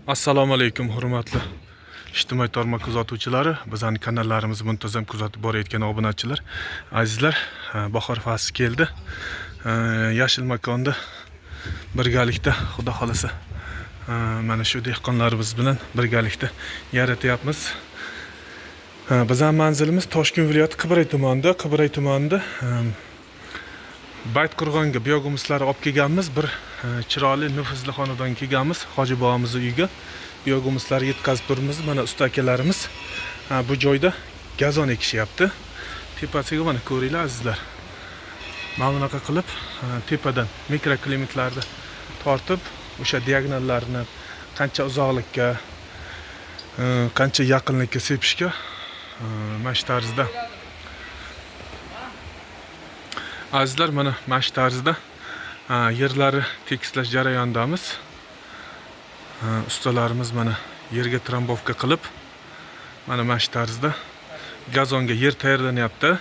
Assalomu alaykum hurmatli ijtimoiy tarmoq kuzatuvchilari, bizning kanallarimizni muntazam kuzatib borayotgan obunachilar, azizlar, bahor fasli keldi. Yashil makonda birgalikda xudo xolasa mana shu dehqonlarimiz bilan birgalikda yaratyapmiz. Bizning manzilimiz Toshkent viloyati Qibray tumanida Baytqo'rg'onga biogomislar olib kelganmiz. Bir chiroyli nufuzli xonadon kelganmiz. Hoji bobomiz uyiga biogomislar yetkazib turibmiz. Mana usta akalarimiz bu joyda gazon ekishyapti. Tepasiga mana ko'ringlar azizlar. Mana bunaqa qilib tepadan mikroklimatlarni tortib, o'sha diagonallarni qancha uzoqlikka, qancha yaqinlikka sepishga mana shu tarzda azizlar, mana shu tarzda yerlari tekislash jarayonidamiz. Ustalarimiz mana yerga trambovka qilib, mana shu tarzda gazonga yer tayyorlanyapti.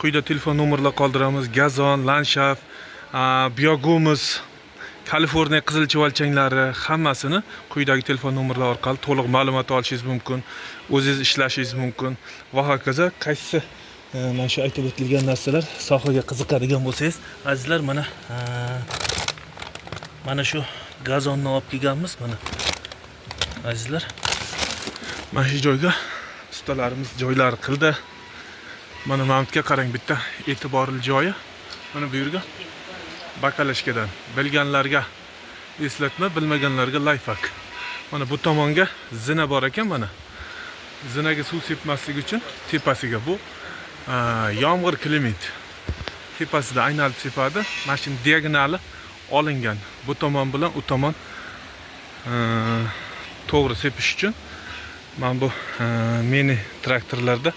Quyida telefon nomerlar qoldiramiz. Gazon, landshaft, biogomis, Kaliforniya qizil chuvalchanglari hammasini quyidagi telefon nomerlar orqali to'liq ma'lumot olishingiz mumkin. O'zingiz ishlashingiz mumkin va hokazo. Qaysi mana shu aytib o'tilgan narsalar sohaga qiziqadigan bo'lsangiz, azizlar, mana shu gazonni olib kelganmiz. Mana azizlar, mana shu joyga ustalarimiz joylar qildi. Mana mamtga qarang, bitta e'tiborli joyi. Mana bu yerga bakalashkadan bilganlarga eslatma, bilmaganlarga layfak. Mana bu tomonga zina bor ekan. Mana zinaga suv sepmasligi uchun tepasiga bu yomg'ir kliment tepasida aynalib sepadi. Mashina diagonali olingan. Bu tomon bilan u tomon to'g'ri sepish uchun mana bu mini traktorlarda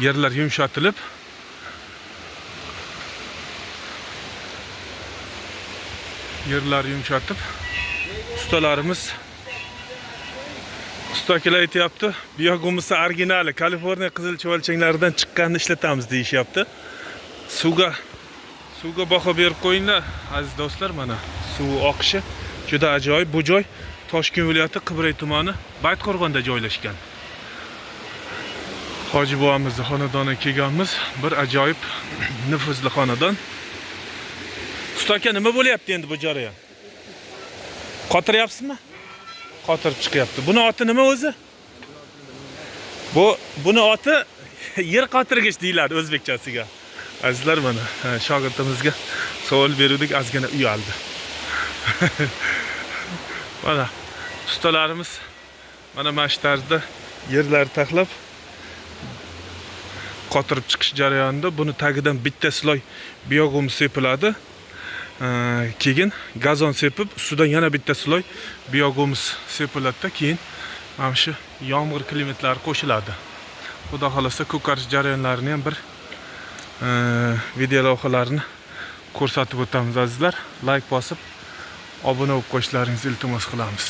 yerlar yumshatilib, ustalarimiz ustakilar aytyapti, biogomisi originali Kaliforniya qizil chuvalchanglaridan chiqqanini ishlatamiz deyishyapti. Suvga baho berib qo'yinglar aziz do'stlar. Mana suv oqishi juda ajoyib. Bu joy Toshkent viloyati Qibray tumani Baytqo'rg'onda joylashgan. Hoji bobomizni xonadoniga kelganmiz. Bir ajoyib nufuzli xonadon. Usta aka, nima bo'lyapti endi bu jarayon? Qotiryapsizmi? Qotirib chiqyapti. Buni oti nima o'zi? Buni oti yer qotirgich deyiladi o'zbekchasiga. Azizlar, mana shogirdimizga savol beruvdik, ozgina uyaldi. Mana ustalarimiz mana shu tarzda yerlar taxlab qotirib chiqish jarayonida buni tagidan bitta sloy biogomis sepiladi. Keyin gazon sepib, ustidan yana bitta sloy biogomis sepiladi. Keyin mana shu yomg'ir klimatlari qo'shiladi. Xudo xolasa ko'karish jarayonlarini ham bir video lavhalarini ko'rsatib o'tamiz azizlar. Like bosib, obuna bo'lib qo'shishlaringizni iltimos qilamiz.